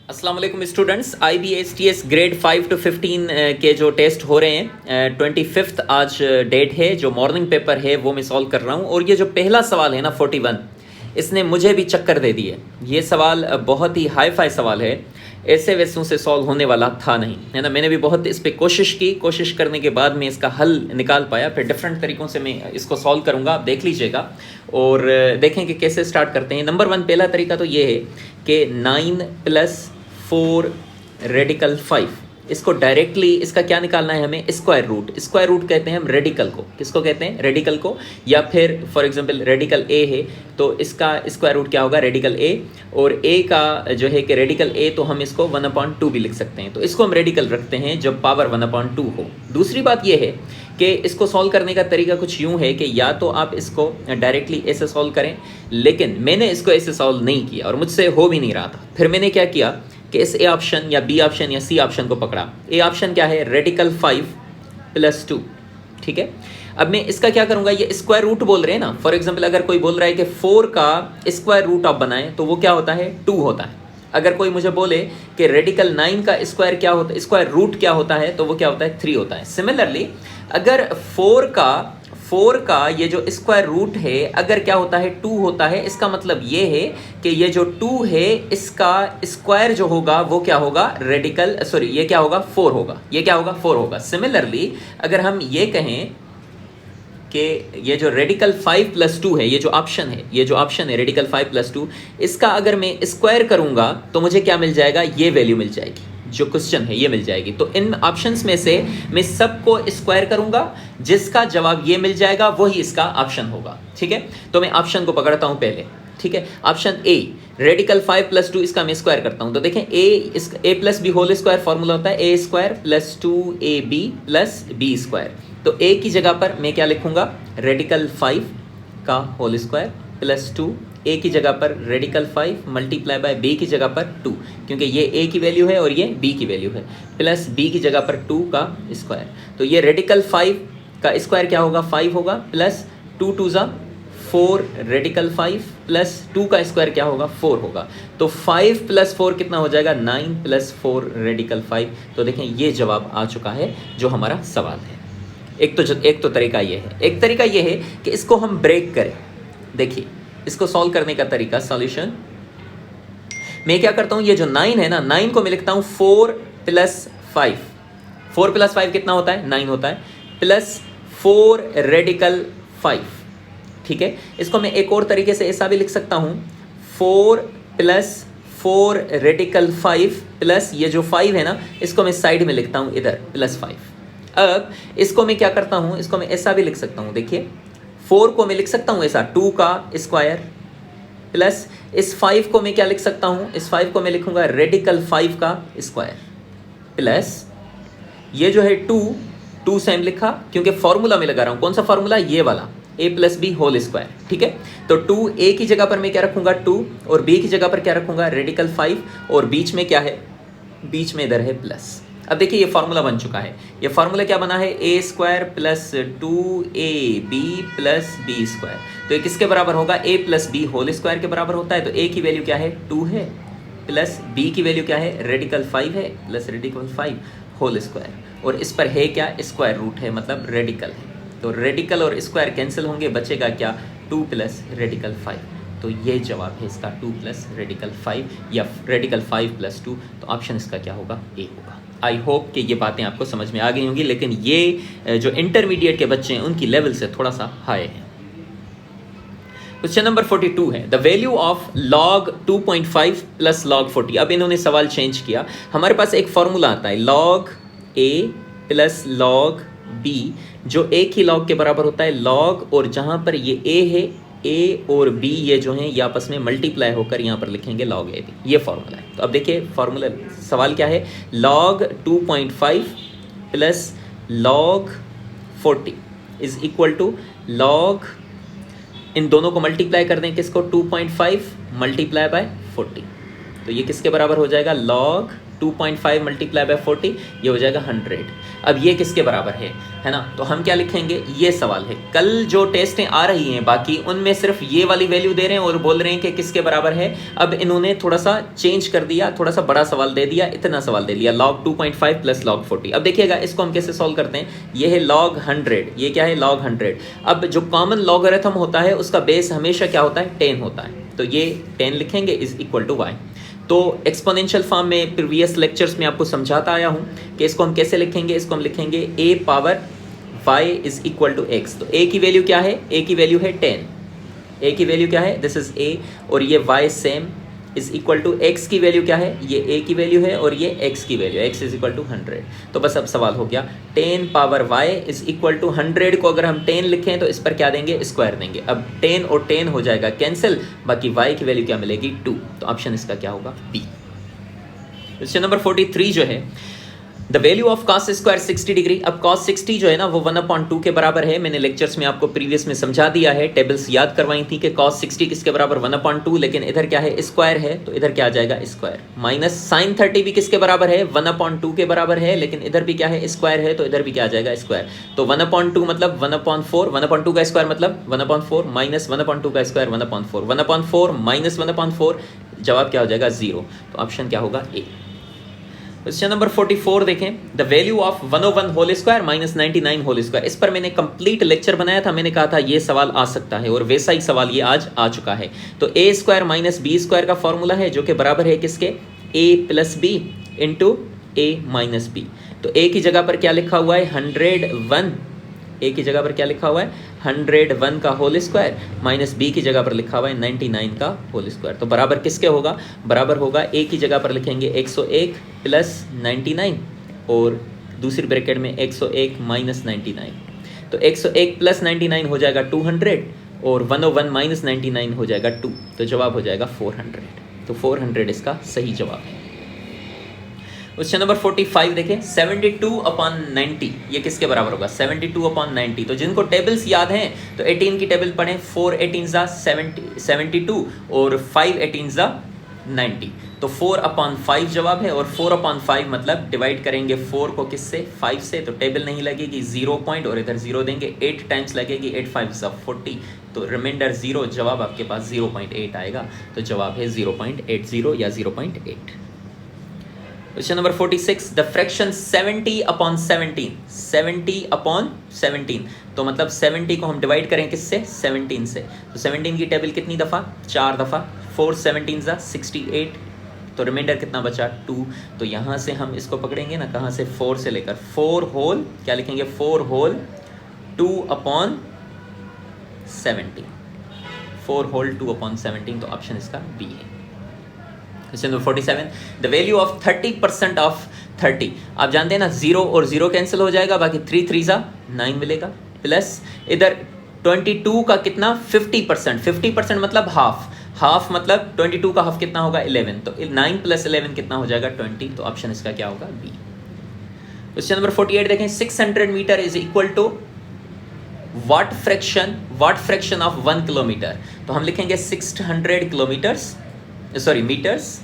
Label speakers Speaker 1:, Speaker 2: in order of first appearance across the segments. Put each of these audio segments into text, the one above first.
Speaker 1: अस्सलाम वालेकुम students, IBSTS grade 5 to 15 के जो टेस्ट हो रहे हैं 25th आज डेट है। जो मॉर्निंग पेपर है वो मैं सॉल्व कर रहा हूँ और ये जो पहला सवाल है ना 41, इसने मुझे भी चक्कर दे दिए। ये सवाल बहुत ही हाई फाई सवाल है, ऐसे वैसों से सॉल्व होने वाला था नहीं, है ना। मैंने भी बहुत इस पर कोशिश की, कोशिश करने के बाद मैं इसका हल निकाल पाया। फिर डिफरेंट तरीक़ों से मैं इसको सॉल्व करूँगा, आप देख लीजिएगा और देखें कि कैसे स्टार्ट करते हैं। नंबर 1 पहला तरीका तो ये है कि 9 + 4 रेडिकल 5, इसको डायरेक्टली इसका क्या निकालना है हमें, स्क्वायर रूट। स्क्वायर रूट कहते हैं हम रेडिकल को, किसको कहते हैं, रेडिकल को। या फिर फॉर एग्जांपल रेडिकल ए है तो इसका स्क्वायर रूट क्या होगा, रेडिकल ए। और ए का जो है कि रेडिकल ए, तो हम इसको 1/2 भी लिख सकते हैं। तो इसको हम रेडिकल रखते हैं जब पावर 1/2 हो। दूसरी बात यह है कि इसको सॉल्व करने का तरीका कुछ यूँ है कि या तो आप इसको डायरेक्टली ऐसे सॉल्व करें, लेकिन मैंने इसको ऐसे सॉल्व नहीं किया और मुझसे हो भी नहीं रहा था। फिर मैंने क्या किया कि इस ए ऑप्शन या बी ऑप्शन या सी ऑप्शन को पकड़ा। ए ऑप्शन क्या है, रेडिकल 5 + 2, ठीक है। अब मैं इसका क्या करूंगा, ये स्क्वायर रूट बोल रहे हैं ना। फॉर एग्जांपल अगर कोई बोल रहा है कि 4 का स्क्वायर रूट आप बनाएं तो वो क्या होता है, 2 होता है। अगर कोई मुझे बोले कि रेडिकल 9 का स्क्वायर क्या होता है, स्क्वायर रूट क्या होता है, तो वो क्या होता है, 3 होता है। सिमिलरली अगर 4 का ये जो स्क्वायर रूट है अगर क्या होता है, 2 होता है, इसका मतलब ये है कि ये जो 2 है इसका स्क्वायर जो होगा वो क्या होगा, रेडिकल सॉरी ये क्या होगा, 4 होगा। ये क्या होगा, 4 होगा। सिमिलरली अगर हम ये कहें कि ये जो रेडिकल 5 + 2 है, ये जो ऑप्शन है, ये जो ऑप्शन है रेडिकल 5 + 2, इसका अगर मैं स्क्वायर करूंगा तो मुझे क्या मिल जाएगा, ये वैल्यू मिल जाएगी, जो क्वेश्चन है ये मिल जाएगी। तो इन ऑप्शंस में से मैं सबको स्क्वायर करूंगा, जिसका जवाब ये मिल जाएगा वही इसका ऑप्शन होगा, ठीक है। तो मैं ऑप्शन को पकड़ता हूं पहले, ठीक है। ऑप्शन ए रेडिकल 5 + 2, इसका मैं स्क्वायर करता हूं तो देखें a + b whole square formula होता है a² + 2ab + b²। तो a की जगह पर मैं क्या लिखूंगा, रेडिकल 5 का होल स्क्वायर + 2, a की जगह पर रेडिकल 5 × b की जगह पर 2, क्योंकि ये a की वैल्यू है और ये b की वैल्यू है, प्लस b की जगह पर 2 का स्क्वायर। तो ये रेडिकल 5 का स्क्वायर क्या होगा, 5 होगा, प्लस 2 × 2 = 4 रेडिकल 5 प्लस 2 का स्क्वायर क्या होगा, 4 होगा। तो 5 + 4 कितना हो जाएगा, 9 + 4 रेडिकल 5। तो देखें ये जवाब आ चुका है जो हमारा सवाल है। एक तो तरीका ये है। एक तरीका ये है कि इसको हम ब्रेक करें। देखिए इसको सॉल्व करने का तरीका, सॉल्यूशन मैं क्या करता हूं, ये जो 9 है ना, 9 को मैं लिखता हूं 4 + 5। 4 + 5 कितना होता है, 9 होता है, प्लस 4 रेडिकल 5, ठीक है। इसको मैं एक और तरीके से ऐसा भी लिख सकता हूं, 4 + 4 रेडिकल 5 प्लस ये जो 5 है ना, इसको मैं साइड में लिखता हूं इधर, +5। अब इसको मैं क्या करता हूं, इसको मैं ऐसा भी लिख सकता हूं, देखिए 4 को मैं लिख सकता हूं ऐसा, 2 का स्क्वायर, प्लस इस 5 को मैं क्या लिख सकता हूं, इस 5 को मैं लिखूंगा रेडिकल 5 का स्क्वायर, प्लस ये जो है 2 सेम लिखा, क्योंकि फॉर्मूला में लगा रहा हूं, कौन सा फॉर्मूला, ये वाला, a + b होल स्क्वायर, ठीक है। तो 2 a की जगह पर मैं क्या रखूंगा, 2, और b की जगह पर क्या रखूंगा, रेडिकल 5, और बीच में क्या है, बीच में इधर है प्लस। अब देखिए ये फार्मूला बन चुका है। ये फार्मूला क्या बना है, a² + 2ab + b²। तो ये किसके बराबर होगा, a + b होल स्क्वायर के बराबर होता है। तो a की वैल्यू क्या है, 2 है, प्लस b की वैल्यू क्या है, रेडिकल 5 है, प्लस रेडिकल 5 होल स्क्वायर, और इस पर है क्या, स्क्वायर रूट है, मतलब रेडिकल है। तो रेडिकल और स्क्वायर कैंसिल होंगे, बचेगा क्या, 2 + रेडिकल 5। तो ये जवाब है इसका, 2 + रेडिकल 5 या रेडिकल 5 + 2। तो ऑप्शन इसका क्या होगा, ए होगा। आई होप कि ये बातें आपको समझ में आ गई होंगी, लेकिन ये जो इंटरमीडिएट के बच्चे हैं उनकी लेवल से थोड़ा सा हाई है। क्वेश्चन नंबर 42 है, the value of log 2.5 + log 40। अब इन्होंने सवाल चेंज किया। हमारे पास एक फॉर्मूला आता है log a + log b, जो एक ही log के बराबर होता है, log, और जहां पर ये a है, a और b ये जो हैं ये आपस में मल्टीप्लाई होकर यहाँ पर लिखेंगे log ab, ये फॉर्मूला है। तो अब देखिए फॉर्मूला, सवाल क्या है, log 2.5 + log 40 = log, इन दोनों को मल्टीप्लाई कर दें, किसको, 2.5 × 40। तो ये किसके बराबर हो जाएगा, log 2.5 मल्टीप्लाई बाय 40 ये हो जाएगा 100। अब ये किसके बराबर है ना? तो हम क्या लिखेंगे, ये सवाल है। कल जो टेस्टें आ रही हैं बाकी उनमें सिर्फ ये वाली वैल्यू दे रहे हैं और बोल रहे हैं कि किसके बराबर है। अब इन्होंने थोड़ा सा चेंज कर दिया, थोड़ा सा बड़ा सवाल दे दिया, इतना सवाल दे दिया log 2.5 प्लस log 40। अब देखिएगा इसको हम कैसे सॉल्व करते हैं। ये है log 100, ये क्या है log 100। अब जो कॉमन लॉगरिथम होता है उसका बेस हमेशा क्या होता है, 10 होता है। तो ये 10 लिखेंगे इज इक्वल टू वाई। तो एक्सपोनेंशियल फॉर्म में प्रीवियस लेक्चर्स में आपको समझाता आया हूँ कि इसको हम कैसे लिखेंगे। इसको हम लिखेंगे a power y is equal to x। तो a की वैल्यू क्या है, a की वैल्यू है 10। a की वैल्यू क्या है, दिस इज a, और ये y same is equal to x की वैल्यू क्या है, ये a की वैल्यू है और ये x की वैल्यू है, x इज इक्वल टू 100। तो बस अब सवाल हो गया 10 power y is equal to 100 को अगर हम 10 लिखें तो इस पर क्या देंगे, स्क्वायर देंगे। अब 10 और 10 हो जाएगा कैंसिल, बाकी y की वैल्यू क्या मिलेगी 2। तो ऑप्शन इसका क्या होगा, बी। क्वेश्चन नंबर 43 जो है, the value of cos square 60 degree. अब cos 60 जो है ना वो 1/2 के बराबर है। मैंने लेक्चर्स में आपको प्रीवियस में समझा दिया है, टेबल्स याद करवाई थी कि cos 60 किसके बराबर 1/2, लेकिन इधर क्या है, स्क्वायर है, तो इधर क्या आ जाएगा, स्क्वायर। माइनस sin 30 भी किसके बराबर है, 1/2 के बराबर है, लेकिन इधर भी क्या है, स्क्वायर है, तो इधर भी क्या आ जाएगा, स्क्वायर। तो 1/2 मतलब 1/4, 1/2 का स्क्वायर मतलब 1/4 माइनस 1/2 का स्क्वायर 1/4, 1/4 माइनस 1/4, जवाब क्या हो जाएगा, 0। तो ऑप्शन क्या होगा, ए। क्वेश्चन नंबर 44 देखें, the value of 101 whole square minus 99 whole square. इस पर मैंने कंप्लीट लेक्चर बनाया था, मैंने कहा था ये सवाल आ सकता है और वैसा ही सवाल ये आज आ चुका है। तो A square minus B square का फॉर्मूला है जो कि बराबर है किसके, a plus B into A minus B. तो a की जगह पर क्या लिखा हुआ है, 101, a की जगह पर क्या लिखा हुआ है, 101 का होल स्क्वायर, माइनस b की जगह पर लिखा हुआ है 99 का होल स्क्वायर। तो बराबर किसके होगा, बराबर होगा a की जगह पर लिखेंगे 101 प्लस 99 और दूसरी ब्रैकेट में 101 माइनस 99। तो 101 प्लस 99 हो जाएगा 200 और 101 माइनस 99 हो जाएगा 2। तो जवाब हो जाएगा 400। तो 400 इसका सही जवाब है। क्वेश्चन नंबर 45 देखें, 72/90 ये किसके बराबर होगा, 72/90। तो जिनको टेबल्स याद हैं तो 18 की टेबल पढ़ें, 4 18 72 और 5 18 90। तो 4/5 जवाब है और 4/5 मतलब डिवाइड करेंगे 4 को किससे, 5 से, तो टेबल नहीं लगेगी, 0 पॉइंट और इधर 0 देंगे, 8 टाइम्स लगेगी, 8 5 40, तो रिमाइंडर 0, जवाब आपके पास 0.8 आएगा। तो जवाब है 0.80 या 0.8। क्वेश्चन नंबर 46, द फ्रैक्शन 70/17, 70/17, तो मतलब 70 को हम डिवाइड करें किससे, 17 से। तो 17 की टेबल कितनी दफ़ा, 4 दफ़ा, 4 17 68, तो रिमाइंडर कितना बचा, 2। तो यहाँ से हम इसको पकड़ेंगे ना, कहाँ से, 4 से लेकर 4 होल क्या लिखेंगे, 4 होल 2/17, 4 होल 2/17। तो ऑप्शन इसका बी है। Question number 47, the value of 30% of 30। आप जानते हैं ना 0 और 0 कैंसिल हो जाएगा, बाकी 3 3 9 मिलेगा, प्लस इधर 22 का कितना, 50%, 50% मतलब हाफ, हाफ मतलब 22 का हाफ कितना होगा, 11। तो 9 प्लस 11 कितना हो जाएगा, 20। तो ऑप्शन इसका क्या होगा, बी। क्वेश्चन नंबर 48 देखें, 600 meter is equal to what fraction of 1 kilometer. तो हम लिखेंगे 600 kilometers, sorry meters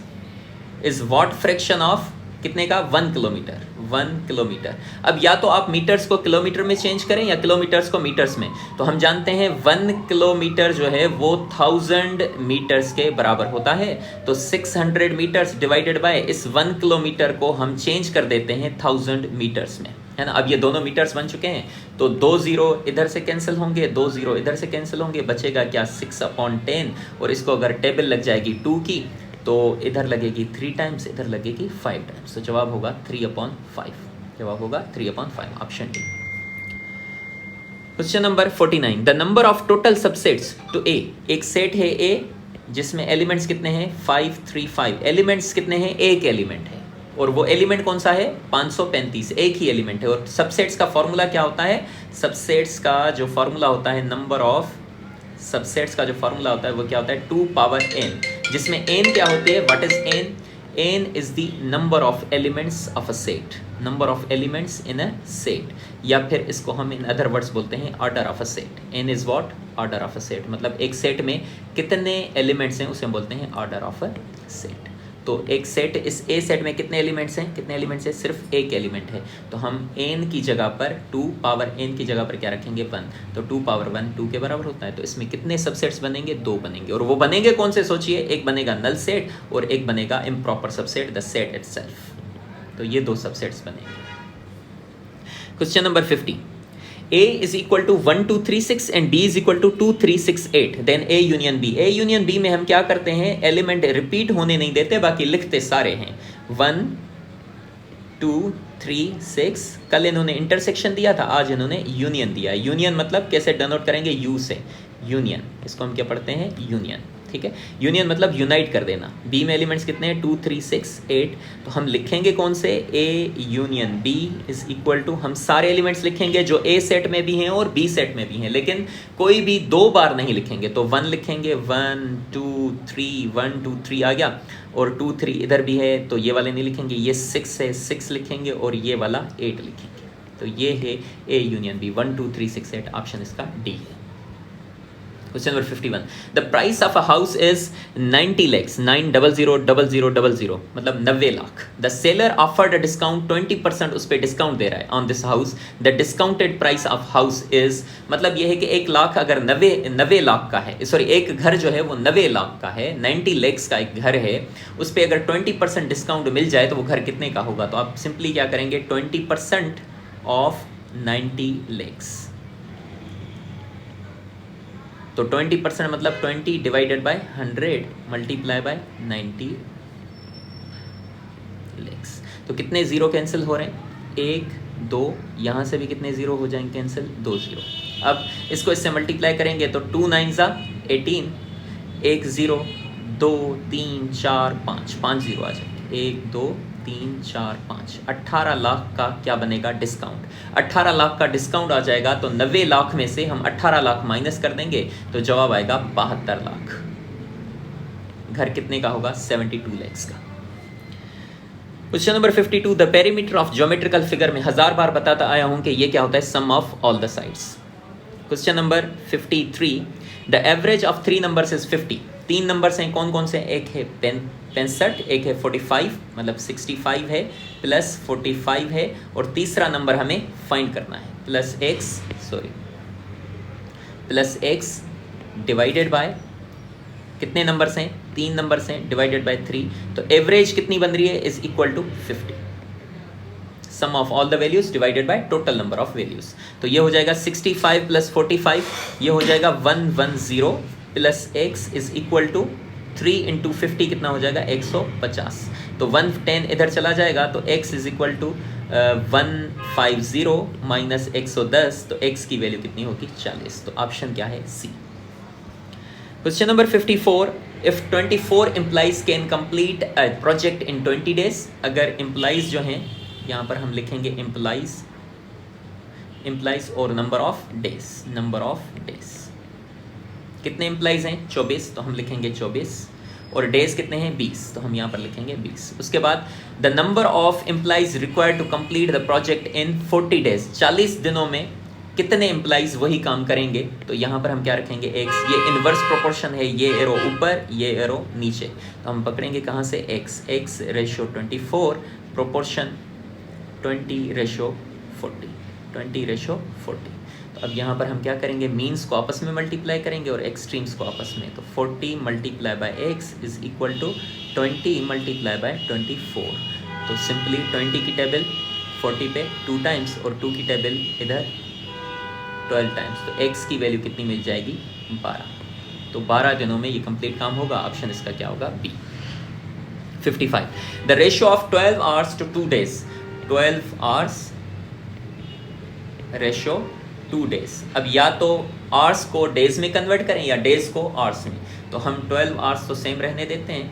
Speaker 1: is what fraction of कितने का, 1 किलोमीटर, 1 किलोमीटर। अब या तो आप मीटर्स को किलोमीटर में चेंज करें या किलोमीटर्स को मीटर्स में। तो हम जानते हैं 1 किलोमीटर जो है वो 1000 मीटर्स के बराबर होता है। तो 600 मीटर्स डिवाइडेड बाय इस 1 किलोमीटर को हम चेंज कर देते हैं 1000 मीटर्स में, है ना। अब ये दोनों मीटर्स बन चुके हैं, तो 2 0 इधर से कैंसिल होंगे, 2 0 इधर से कैंसिल होंगे, बचेगा क्या, 6/10। और इसको अगर टेबल लग जाएगी 2 की, तो इधर लगेगी 3 टाइम्स, इधर लगेगी 5 टाइम्स। तो जवाब होगा 3/5, जवाब होगा 3/5, option D. Question number 49, the number of total subsets to A. एक सेट है ए जिसमें एलिमेंट्स कितने हैं, 5 3 5। एलिमेंट्स कितने हैं, एक एलिमेंट है, और वो एलिमेंट कौन सा है, 535, एक ही एलिमेंट है। और सबसेट्स का फॉर्मूला क्या होता है, सबसेट्स का जो फॉर्मूला होता है, नंबर ऑफ सबसेट्स का जो फॉर्मूला होता है वो क्या होता है, 2 पावर n, जिसमें n क्या होती है, what is n, n is the number of elements of a set, number of elements in a set, या फिर इसको हम इन अदर वर्ड्स बोलते हैं order of a set. n is what, order of a set, मतलब एक set में कितने एलिमेंट्स हैं उसे हम बोलते हैं ऑर्डर ऑफ अ सेट। तो एक सेट, इस ए सेट में कितने एलिमेंट्स हैं, कितने एलिमेंट्स हैं, सिर्फ एक एलिमेंट है। तो हम n की जगह पर 2 पावर n की जगह पर क्या रखेंगे, 1। तो 2 पावर 1 2 के बराबर होता है। तो इसमें कितने सबसेट्स बनेंगे, 2 बनेंगे। और वो बनेंगे कौन से, सोचिए, एक बनेगा नल सेट और एक बनेगा improper subset, the set itself. तो ये 2 सबसेट्स बनेंगे। Question number 50, A is equal to 1 2 3 6 and B is equal to 2 3 6 8, then A union B। A union B में हम क्या करते हैं, एलिमेंट रिपीट होने नहीं देते, बाकी लिखते सारे हैं। 1 2 3 6, कल इन्होंने इंटरसेक्शन दिया था, आज इन्होंने यूनियन दिया। यूनियन मतलब कैसे डिनोट करेंगे, यू से, यूनियन, इसको हम क्या पढ़ते हैं, यूनियन, ठीक है। यूनियन मतलब यूनाइट कर देना। बी में एलिमेंट्स कितने हैं, 2 3 6 8। तो हम लिखेंगे कौन से, A union B is equal to, हम सारे एलिमेंट्स लिखेंगे जो ए सेट में भी हैं और बी सेट में भी हैं, लेकिन कोई भी 2 बार नहीं लिखेंगे। तो 1 लिखेंगे, 1 2 3, 1 2 3 आ गया, और 2 3 इधर भी है तो ये वाले नहीं लिखेंगे। ये 6 है, 6 लिखेंगे, और ये वाला 8 लिखेंगे। तो ये है ए यूनियन बी, 1 2 3 6 8। ऑप्शन इसका डी है। Question number 51, the price of a house is 90 lakhs, 9000000, मतलब 90 lakh. The seller offered a discount 20%, उस पर डिस्काउंट दे रहा है on this house. The discounted price of house is, मतलब ये है कि 1 लाख अगर 90 लाख का है, सॉरी एक घर जो है वो 90 लाख का है, 90 lakhs का एक घर है, उस पर अगर 20% डिस्काउंट मिल जाए तो वो घर कितने का होगा। तो आप सिंपली क्या करेंगे, 20% ऑफ 90 lakhs। तो 20% मतलब 20 divided by 100 multiply by 90 lakhs। तो कितने जीरो कैंसिल हो रहे हैं, 1 2, यहाँ से भी कितने जीरो हो जाएंगे कैंसिल, 2 जीरो। अब इसको इससे मल्टीप्लाई करेंगे तो 2 9 ज़ा 18, 1 0 2 3 4 5, 5 जीरो आ जाएंगे, 1 2 3 4 5। 18 लाख का क्या बनेगा, डिस्काउंट। 18 लाख का डिस्काउंट आ जाएगा, तो 90 लाख में से हम 18 लाख माइनस कर देंगे तो जवाब आएगा 72 लाख। घर कितने का होगा, 72 lakhs का। Question number 52, the perimeter of geometrical figure में 1000 बार बताता आया हूं कि ये क्या होता है, sum of all the sides. Question number 53, the average of 3 numbers is 50। 3 numbers हैं, कौन कौन से, एक है 65, एक है 45, मतलब 65 है प्लस 45 है, और तीसरा नंबर हमें फाइंड करना है, प्लस एक्स डिवाइडेड बाय, कितने नंबर्स हैं, 3 नंबर्स हैं, डिवाइडेड बाय 3। तो एवरेज कितनी बन रही है, is equal to 50, sum of all the values divided by total number of values. तो ये हो जाएगा 65 प्लस 45, ये हो जाएगा 110 plus x is equal to 3 into 50 कितना हो जाएगा, 150। तो 110 इधर चला जाएगा, तो x is equal to 150 minus 110, तो x की वैल्यू कितनी होगी, 40। तो ऑप्शन क्या है, C. Question number 54, if 24 employees can complete a project in 20 days। अगर एम्प्लॉइज जो हैं, यहाँ पर हम लिखेंगे एम्प्लॉइज और नंबर ऑफ डेज, कितने एम्प्लॉइज हैं, 24, तो हम लिखेंगे 24, और डेज कितने हैं, 20, तो हम यहाँ पर लिखेंगे 20। उसके बाद the number of employees required to complete the project in 40 days। 40 दिनों में कितने एम्प्लॉइज वही काम करेंगे, तो यहाँ पर हम क्या रखेंगे, x। ये इनवर्स प्रोपोर्शन है, ये एरो ऊपर, ये एरो नीचे, तो हम पकड़ेंगे कहाँ से, x रेशो 24, प्रोपोर्शन 20:40। तो अब यहाँ पर हम क्या करेंगे, मीन्स को आपस में मल्टीप्लाई करेंगे और एक्सट्रीम्स को आपस में। तो 40 multiply by x is equal to 20 multiply by 24। तो सिंपली 20 की टेबल 40 पे 2 टाइम्स, और 2 की टेबल इधर 12 टाइम्स। तो x की वैल्यू कितनी मिल जाएगी, 12। तो 12 दिनों में ये कंप्लीट काम होगा। ऑप्शन इसका क्या होगा, B. 55, the ratio of 12 hours to 2 days। 12 hours ratio 2 days। अब या तो आवर्स को डेज में कन्वर्ट करें या डेज को आवर्स में, तो हम 12 hours तो सेम रहने देते हैं,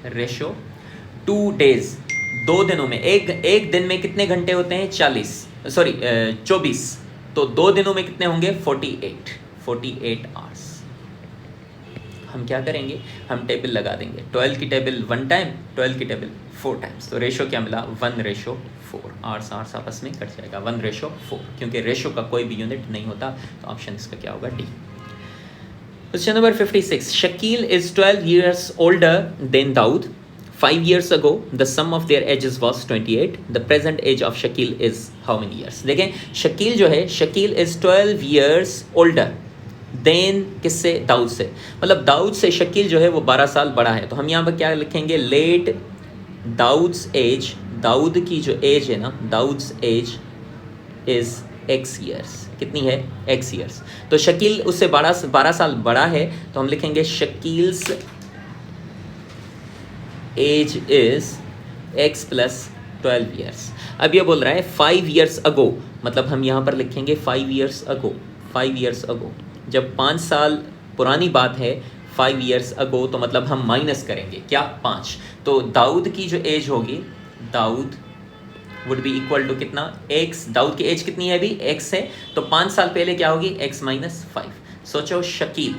Speaker 1: रेशो 2 days, 2 दिनों में, एक दिन में कितने घंटे होते हैं, 24, तो 2 दिनों में कितने होंगे, 48 hours। हम क्या करेंगे, हम टेबल लगा देंगे, 12 की टेबल 1 टाइम, 12 की टेबल 4 टाइम्स। तो रेशो क्या मिला, 1:4। आर्स आपस में कट जाएगा, 1:4, क्योंकि रेशो का कोई भी यूनिट नहीं होता। तो ऑप्शन इसका क्या होगा, D. Question number 56. Shakil is 12 years older than Daud. 5 years ago, the sum of their ages was 28. The present age of Shakil is how many years? देखें, शकील जो है, Shakeel is 12 years older than किससे? दाऊद से. मतलब दाऊद से शकील जो है वो 12 साल बड़ा है. तो हम यहाँ पर क्या लिखेंगे? लेट दाऊद्स एज, दाऊद की जो एज है ना, दाऊद्स एज इज x years. कितनी है? x years. तो शकील उससे 12 साल बड़ा है, तो हम लिखेंगे Shakeel's age is x plus 12 years. अब ये बोल रहा है 5 years ago, मतलब हम यहाँ पर लिखेंगे 5 years ago. 5 years ago, जब 5 साल पुरानी बात है 5 years ago, तो मतलब हम माइनस करेंगे क्या? 5. तो दाऊद की जो एज होगी, Dawood would be equal to कितना? x. दाऊद की एज कितनी है अभी? x है. तो 5 साल पहले क्या होगी? x minus 5. सोचो शकील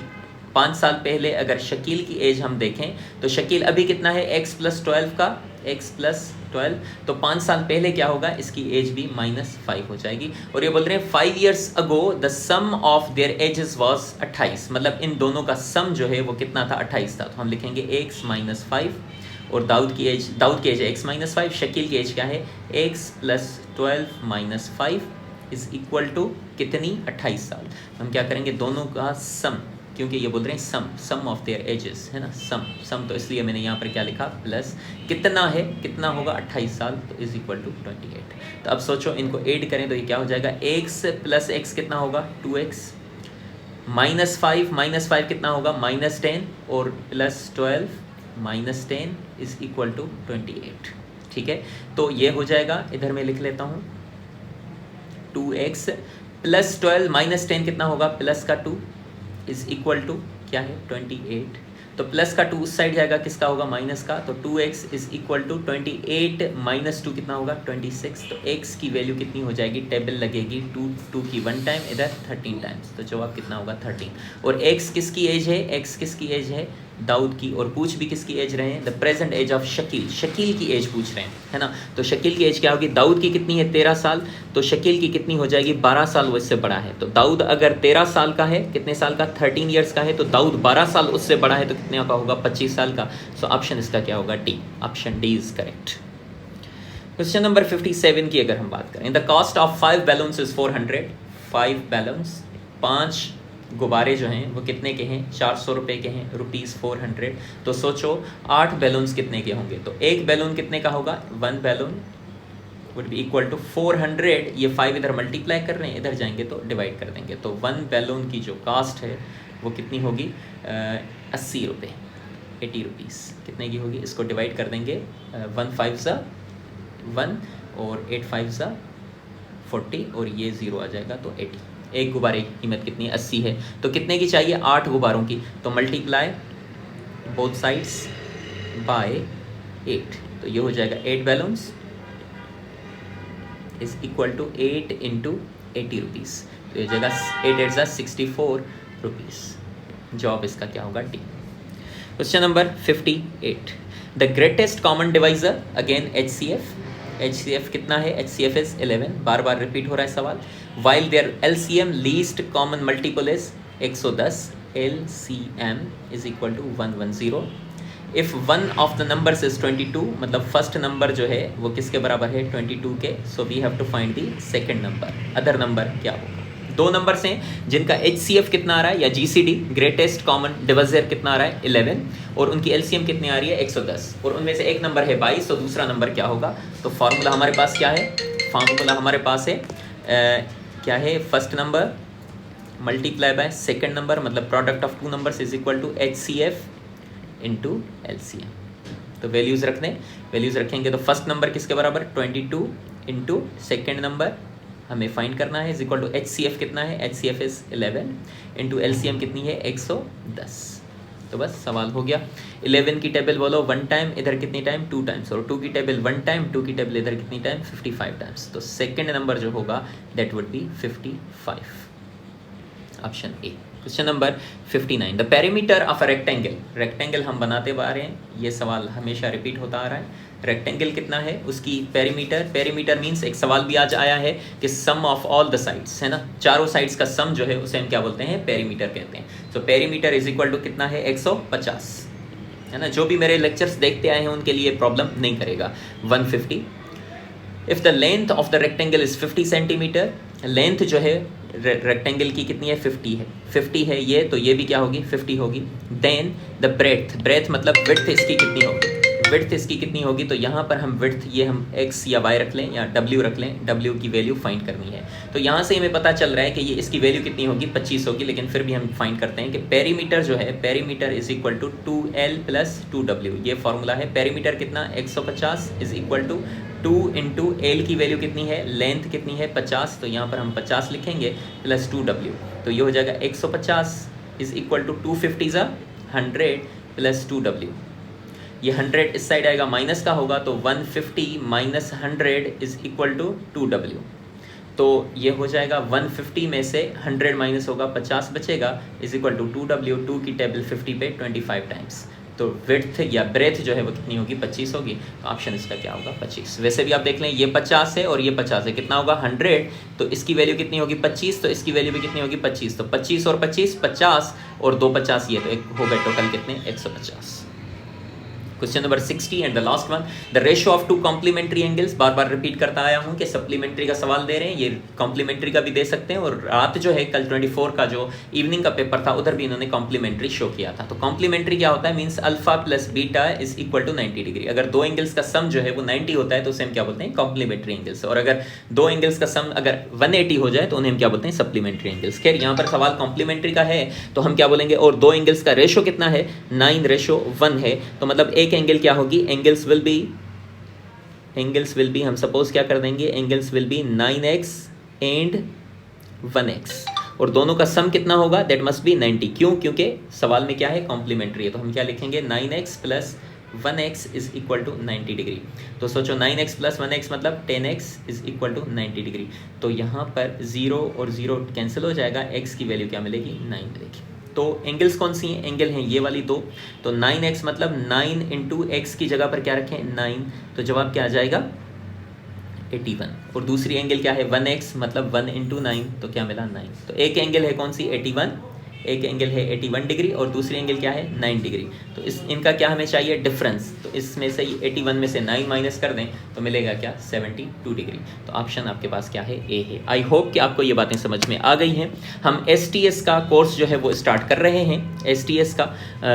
Speaker 1: 5 साल पहले अगर शकील की एज हम देखें तो शकील अभी कितना है? x प्लस 12 का, x प्लस 12. तो 5 साल पहले क्या होगा? इसकी एज भी माइनस 5 हो जाएगी. और ये बोल रहे हैं 5 years ago the sum of their ages was 28. मतलब इन दोनों का सम जो है वो कितना था? 28 था. तो हम लिखेंगे x माइनस 5. और दाऊद की एज है x माइनस 5. शकील की एज क्या है? x plus 12 minus 5 is equal to कितनी? 28 साल. हम क्या करेंगे? दोनों का सम, क्योंकि ये बोल रहे हैं सम ऑफ देयर एजेस है ना, सम. तो इसलिए मैंने यहाँ पर क्या लिखा? प्लस कितना है? कितना होगा? 28 साल. तो इज इक्वल टू 28. तो अब सोचो इनको ऐड करें तो ये क्या हो जाएगा? x प्लस x कितना होगा? 2x. माइनस 5 कितना होगा? माइनस 10. और plus 12 minus 10 is equal to 28. ठीक है, तो ये हो जाएगा. इधर मैं लिख लेता हूँ 2x प्लस 12 माइनस 10 कितना होगा? प्लस का 2 इज इक्वल टू क्या है? 28. तो प्लस का 2 उस साइड जाएगा, किसका होगा? माइनस का. तो 2x is equal to 28 minus 2 कितना होगा? 26. तो x की वैल्यू कितनी हो जाएगी? टेबल लगेगी 2 की 1 टाइम, इधर 13 टाइम्स. तो जवाब कितना होगा? 13. और x किसकी एज है? x किसकी एज है? दाऊद की. और पूछ भी किसकी एज रहे हैं? The present age of Shakeel. Shakeel की एज पूछ रहे हैं, है ना. तो शकील की एज क्या होगी? दाऊद की कितनी है? 13 साल. तो शकील की कितनी हो जाएगी? 12 साल वो इससे बड़ा है. तो दाऊद अगर 13 साल का है, कितने साल का? 13 ईयर्स का है. तो दाऊद 12 साल उससे बड़ा है, तो कितने का होगा? 25 साल का. सो ऑप्शन इसका क्या होगा? D. Option D is correct. Question number 57 की अगर हम बात करें, the cost of 5 balloons is 400. 5 balloons, 5 गुब्बारे जो हैं वो कितने के हैं? 400 रुपये के हैं, ₹400. तो सोचो 8 बैलून्स कितने के होंगे? तो एक बैलून कितने का होगा? 1 balloon would be equal to 400. ये 5 इधर मल्टीप्लाई कर रहे हैं, इधर जाएंगे तो डिवाइड कर देंगे. तो 1 बैलून की जो कास्ट है वो कितनी होगी? 80 रुपये, 80 रुपीज़ कितने की होगी? इसको डिवाइड कर देंगे. 1 5 सा 1 और 8 5 सा 40 और ये 0 आ जाएगा, तो 80. एक गुब्बारे की कीमत कितनी है? 80 है. तो कितने की चाहिए? 8 गुब्बारों की. तो मल्टीप्लाई बोथ साइड्स बाय 8. तो ये हो जाएगा 8 balloons is equal to 8 into 80 rupees. तो ये हो जाएगा 8 8 सा 64 रुपीज़. जवाब इसका क्या होगा? D. Question number 58. The greatest common divisor, again HCF. HCF कितना है? HCF is 11. बार बार रिपीट हो रहा है सवाल. While there LCM least common multiple is 110. LCM is equal to 110. If one of the numbers is 22, मतलब फर्स्ट नंबर जो है वो किसके बराबर है? 22 के. So we have to find the second number. Other number क्या होगा? 2 नंबर्स हैं जिनका HCF कितना आ रहा है, या GCD ग्रेटेस्ट कॉमन डिवाइजर कितना आ रहा है? 11. और उनकी LCM कितनी आ रही है? 110. और उनमें से एक नंबर है 22, तो दूसरा नंबर क्या होगा? तो फार्मूला हमारे पास क्या है? फार्मूला हमारे पास है क्या है? First number multiply by second number, मतलब product of 2 numbers is equal to HCF into LCM. तो वैल्यूज़ रखेंगे. तो फर्स्ट नंबर किसके बराबर? 22 इंटू सेकेंड नंबर हमें फाइंड करना है इज इक्वल टू HCF कितना है? HCF इज 11 इंटू LCM कितनी है? 110. तो बस सवाल हो गया. 11 की टेबल बोलो 1 टाइम, इधर कितनी टाइम? 2 टाइम्स. और 2 की टेबल 1 टाइम, 2 की टेबल इधर कितनी टाइम? 55 टाइम्स. तो सेकेंड नंबर जो होगा that would be 55. Option A. Question number 59, the perimeter of a rectangle, rectangle हम बनाते आ रहे हैं, ये सवाल हमेशा रिपीट होता आ रहा है। रेक्टेंगल कितना है, उसकी पेरीमीटर, पेरीमीटर मीन्स एक सवाल भी आज आया है कि सम ऑफ ऑल द साइड्स, है ना, चारों साइड्स का सम जो है उसे हम क्या बोलते हैं, पेरीमीटर कहते हैं। तो पेरीमीटर इज इक्वल टू कितना है, 150, है ना। जो भी मेरे लेक्चर्स देखते आए हैं उनके लिए प्रॉब्लम नहीं करेगा। 150, if the length of the rectangle is 50 centimetre, length जो है रेक्टेंगल की कितनी है, 50 है, 50 है ये, तो ये भी क्या होगी, 50 होगी। देन द ब्रेथ, ब्रेथ मतलब विड्थ इसकी कितनी होगी, विड्थ इसकी कितनी होगी, तो यहाँ पर हम विड्थ, ये हम x या y रख लें या w रख लें, w की वैल्यू फाइंड करनी है। तो यहाँ से हमें पता चल रहा है कि ये इसकी वैल्यू कितनी होगी, 25 होगी, लेकिन फिर भी हम फाइंड करते हैं कि पेरीमीटर जो है, perimeter is equal to 2l plus 2w, ये फॉर्मूला है। पेरीमीटर कितना, 150 is equal to 2 into L की वैल्यू कितनी है, लेंथ कितनी है, 50, तो यहाँ पर हम 50 लिखेंगे प्लस 2w, तो ये हो जाएगा 150 is equal to 250 100 plus 2w। ये 100 इस साइड आएगा, माइनस का होगा, तो 150 minus 100 is equal to 2w। तो ये हो जाएगा 150 में से 100 माइनस होगा, 50 बचेगा, इज इक्वल टू 2w, 2 की टेबल 50 पे 25 टाइम्स। तो विड्थ या ब्रेथ जो है वो कितनी होगी, 25 होगी। तो ऑप्शन इसका क्या होगा, 25। वैसे भी आप देख लें, ये 50 है और ये 50 है, कितना होगा 100, तो इसकी वैल्यू कितनी होगी 25, तो इसकी वैल्यू भी कितनी होगी 25, तो 25 और 25 50 और 2 50, ये तो एक हो गए टोटल कितने, 150। Question number 60 and the last one, the ratio of two complementary angles. बार बार रिपीट करता आया हूँ कि सप्लीमेंट्री का सवाल दे रहे हैं, ये कॉम्प्लीमेंट्री का भी दे सकते हैं, और रात जो है कल 24 का जो इवनिंग का पेपर था उधर भी इन्होंने कॉम्प्लीमेंट्री शो किया था। तो कॉम्प्लीमेंट्री क्या होता है, means alpha plus beta is equal to 90 degree. अगर दो एंगल्स का सम जो है वो 90 होता है तो उसे हम क्या बोलते हैं, कॉम्प्लीमेंट्री एंगल्स, और अगर दो एंगल्स का सम अगर 180 हो जाए तो उन्हें हम क्या बोलते हैं, सप्लीमेंट्री एंगल्स। खैर यहाँ पर सवाल कॉम्प्लीमेंट्री का है तो हम क्या बोलेंगे, और दो एंगल्स का रेशो कितना है, 9:1 है, तो मतलब एक एंगल क्या होगी, एंगल्स विल बी हम सपोज क्या कर देंगे, angles will be 9x and 1x, और दोनों का सम कितना होगा, दैट मस्ट बी 90। क्यों, क्योंकि सवाल में क्या है, कॉम्प्लीमेंट्री है, तो हम क्या लिखेंगे, 9x plus 1x is equal to 90 degree. तो सोचो 9x प्लस 1x मतलब 10x is equal to 90 degree. तो यहाँ पर 0 और 0 कैंसिल हो जाएगा, x की वैल्यू क्या मिलेगी, 9 मिलेगी। तो एंगल्स कौन सी हैं, एंगल हैं ये वाली दो, तो 9x मतलब 9 इंटू एक्स की जगह पर क्या रखें, 9, तो जवाब क्या आ जाएगा, 81। और दूसरी एंगल क्या है, 1x मतलब 1 इंटू 9, तो क्या मिला, 9। तो एक एंगल है कौन सी, 81, एक एंगल है 81 डिग्री और दूसरी एंगल क्या है, 9 डिग्री। तो इस इनका क्या हमें चाहिए, डिफरेंस, तो इसमें से 81 में से 9 माइनस कर दें तो मिलेगा क्या, 72 डिग्री। तो ऑप्शन आपके पास क्या है, ए है। आई होप कि आपको ये बातें समझ में आ गई हैं। हम STS का कोर्स जो है वो स्टार्ट कर रहे हैं, STS का,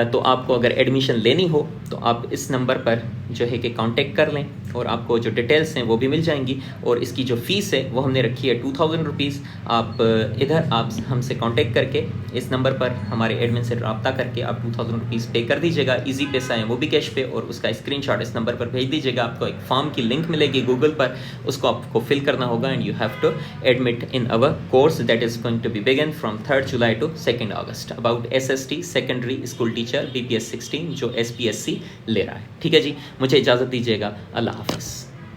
Speaker 1: तो आपको अगर एडमिशन लेनी हो तो आप इस नंबर पर जो है कि कांटेक्ट कर लें और आपको जो डिटेल्स हैं वो भी मिल जाएंगी। और इसकी जो फ़ीस है वो हमने रखी है 2000 रुपीज़। आप इधर आप हमसे कांटेक्ट करके इस नंबर पर हमारे एडमिन से रब्ता करके आप 2000 रुपीज़ पे कर दीजिएगा। इजी पैसा है वो भी कैश पे, और उसका स्क्रीनशॉट इस नंबर पर भेज दीजिएगा। आपको एक फॉर्म की लिंक मिलेगी गूगल पर, उसको आपको फिल करना होगा and you have to admit in our course that is going to be begin from 3 July to 2 August about SST secondary school teacher BPS 16 जो SPSC ले रहा है। ठीक है जी, मुझे इजाज़त दीजिएगा, अल्लाह हाफ़िज़।